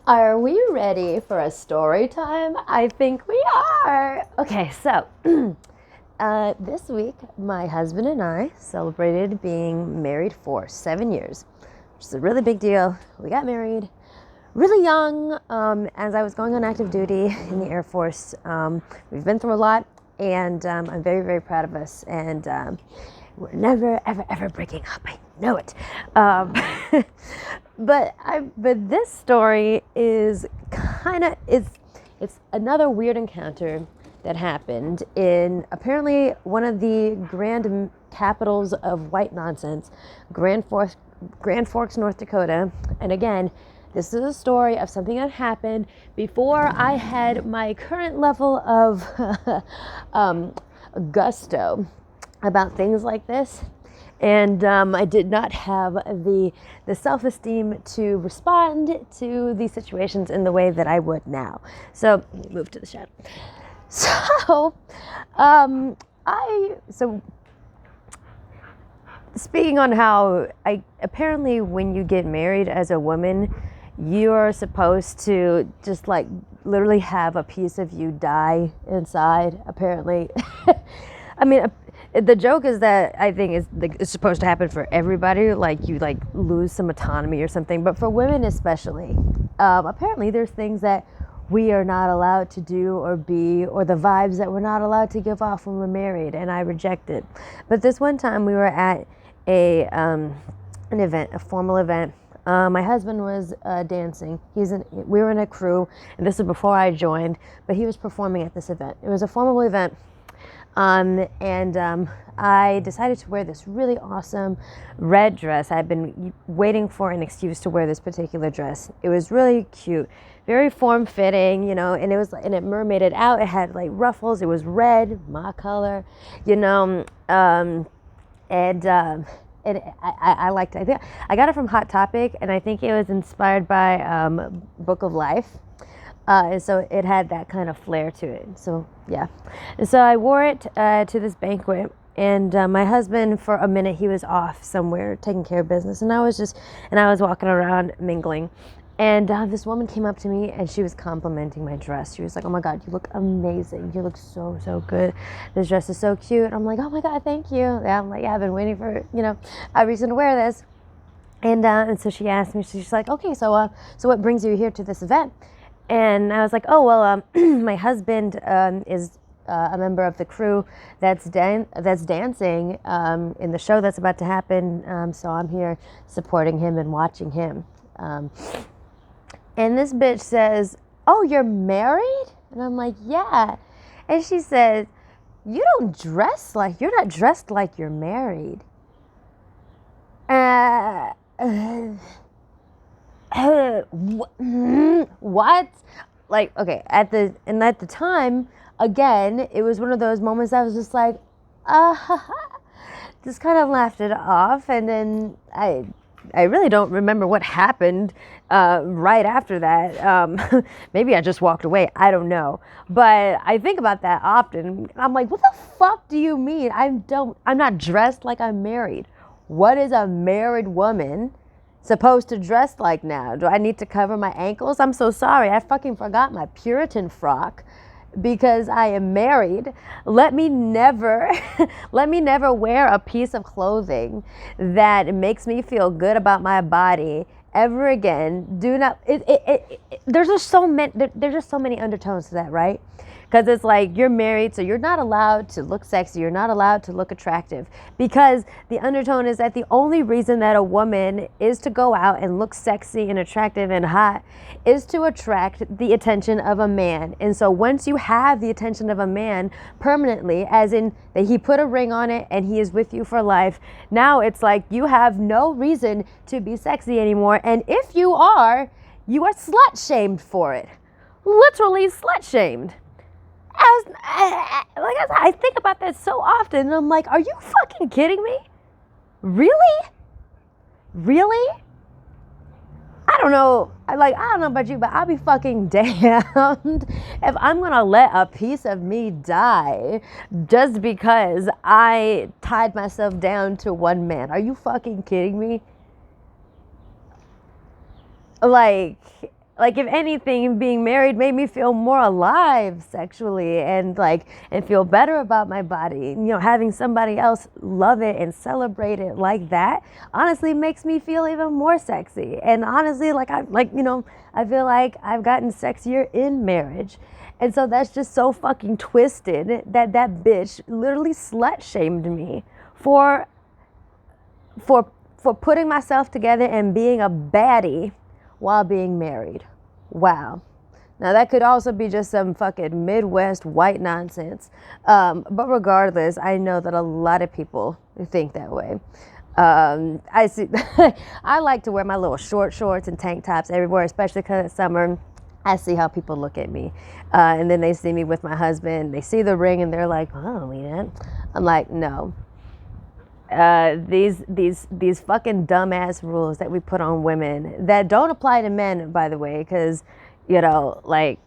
Are we ready for a story time? I think we are. Okay, so this week, my husband and I celebrated being married for 7 years, which is a really big deal. We got married really young as I was going on active duty in the Air Force. We've been through a lot, and I'm very, very proud of us. And we're never, ever, ever breaking up. I know it. But this story is it's another weird encounter that happened in apparently one of the grand capitals of white nonsense, Grand Forks, North Dakota. And again, this is a story of something that happened before I had my current level of gusto about things like this. And I did not have the self-esteem to respond to these situations in the way that I would now. So let me move to the shadow. So speaking on how apparently when you get married as a woman, you're supposed to just like literally have a piece of you die inside, apparently. I mean, the joke is that I think it's supposed to happen for everybody, like you like lose some autonomy or something, but for women especially, apparently there's things that we are not allowed to do or be, or the vibes that we're not allowed to give off when we're married, and I reject it. But this one time we were at an event, a formal event. My husband was dancing. We were in a crew, and this was before I joined, but he was performing at this event. It was a formal event. I decided to wear this really awesome red dress. I've been waiting for an excuse to wear this particular dress. It was really cute, very form-fitting, and it mermaided out. It had like ruffles. It was red, my color, and I liked it. I think I got it from Hot Topic, and I think it was inspired by Book of Life. So it had that kind of flair to it. So yeah. And so I wore it to this banquet, and my husband, for a minute, he was off somewhere taking care of business, and I was walking around mingling. And this woman came up to me, and she was complimenting my dress. She was like, "Oh my God, you look amazing. You look so, so good. This dress is so cute." I'm like, "Oh my God, thank you." Yeah, I'm like, "Yeah, I've been waiting for, a reason to wear this." And so she asked me, she's like, "Okay, so what brings you here to this event?" And I was like, "Oh, well, my husband is a member of the crew that's dancing in the show that's about to happen, so I'm here supporting him and watching him." And this bitch says, "Oh, you're married?" And I'm like, "Yeah." And she says, you're not dressed like you're married." What? Like, okay, at the time, again, it was one of those moments I was just like, just kind of laughed it off, and then I really don't remember what happened right after that. Maybe I just walked away. I don't know, but I think about that often. I'm like, what the fuck do you mean? I'm not dressed like I'm married. What is a married woman supposed to dress like now? Do I need to cover my ankles? I'm so sorry. I fucking forgot my Puritan frock because I am married. Let me never wear a piece of clothing that makes me feel good about my body ever again. Do not. There's just so many undertones to that, right? Because it's like you're married, so you're not allowed to look sexy. You're not allowed to look attractive. Because the undertone is that the only reason that a woman is to go out and look sexy and attractive and hot is to attract the attention of a man. And so once you have the attention of a man permanently, as in that he put a ring on it and he is with you for life, now it's like you have no reason to be sexy anymore. And if you are slut-shamed for it. Literally slut-shamed. I think about that so often, and I'm like, are you fucking kidding me? Really? I don't know about you, but I'll be fucking damned if I'm gonna let a piece of me die just because I tied myself down to one man. Are you fucking kidding me? Like, Like, if anything, being married made me feel more alive sexually, and like, and feel better about my body. You know, having somebody else love it and celebrate it like that honestly makes me feel even more sexy. And honestly, like, I feel like I've gotten sexier in marriage. And so that's just so fucking twisted that that bitch literally slut shamed me for for putting myself together and being a baddie while being married. Wow. Now that could also be just some fucking Midwest white nonsense. But regardless, I know that a lot of people think that way. I see. I like to wear my little short shorts and tank tops everywhere, especially because it's summer. I see how people look at me, and then they see me with my husband. They see the ring and they're like, "Oh, Leanne." I'm like, no. These fucking dumbass rules that we put on women that don't apply to men, by the way, because like,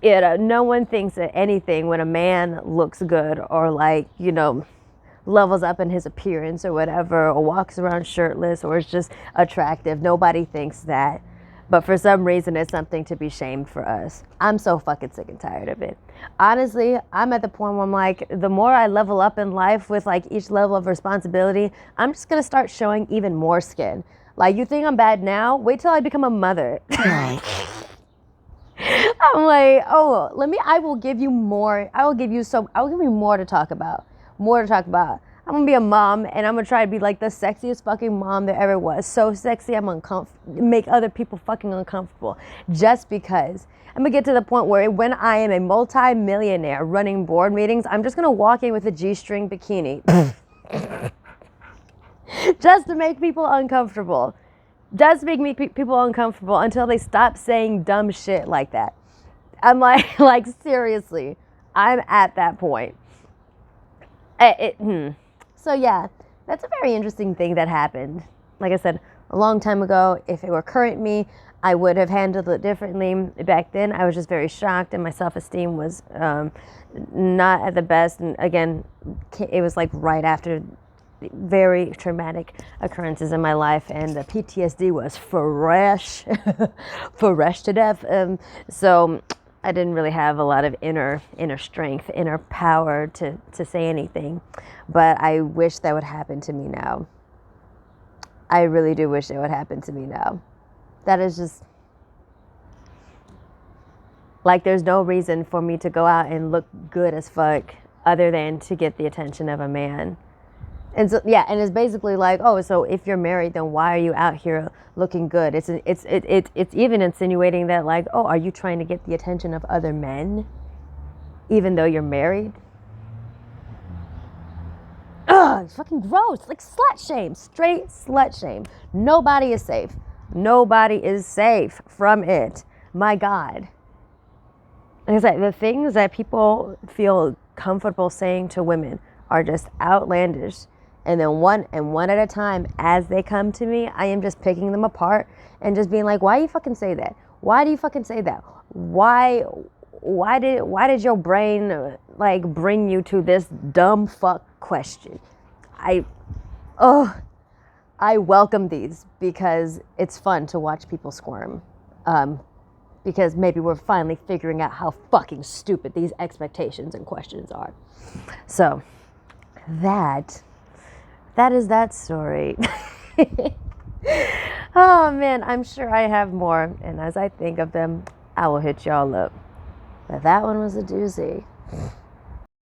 no one thinks that anything when a man looks good, or like, levels up in his appearance or whatever, or walks around shirtless, or is just attractive. Nobody thinks that. But for some reason, it's something to be shamed for us. I'm so fucking sick and tired of it. Honestly, I'm at the point where I'm like, the more I level up in life with like each level of responsibility, I'm just gonna start showing even more skin. Like, you think I'm bad now? Wait till I become a mother. I'm like, oh, I will give you more. I will give you more to talk about. More to talk about. I'm gonna be a mom, and I'm gonna try to be like the sexiest fucking mom there ever was. So sexy, I'm make other people fucking uncomfortable. Just because. I'm gonna get to the point where when I am a multi-millionaire running board meetings, I'm just gonna walk in with a G-string bikini. Just to make people uncomfortable. Just make people uncomfortable until they stop saying dumb shit like that. I'm like seriously, I'm at that point. So yeah, that's a very interesting thing that happened. Like I said, a long time ago. If it were current me, I would have handled it differently. Back then, I was just very shocked, and my self-esteem was not at the best. And again, it was like right after very traumatic occurrences in my life, and the PTSD was fresh, fresh to death. So I didn't really have a lot of inner strength, inner power to say anything. But I wish that would happen to me now. I really do wish it would happen to me now. That is just like, there's no reason for me to go out and look good as fuck other than to get the attention of a man. And so, yeah, and it's basically like, oh, so if you're married, then why are you out here looking good? It's even insinuating that, like, oh, are you trying to get the attention of other men, even though you're married? Ugh, it's fucking gross. Like, slut shame, straight slut shame. Nobody is safe. Nobody is safe from it. My God. Like I said, the things that people feel comfortable saying to women are just outlandish. And then one at a time, as they come to me, I am just picking them apart and just being like, why do you fucking say that? Why do you fucking say that? Why did your brain like bring you to this dumb fuck question? I welcome these because it's fun to watch people squirm. Because maybe we're finally figuring out how fucking stupid these expectations and questions are. So that is that story. Oh man, I'm sure I have more, and as I think of them, I will hit y'all up. But that one was a doozy.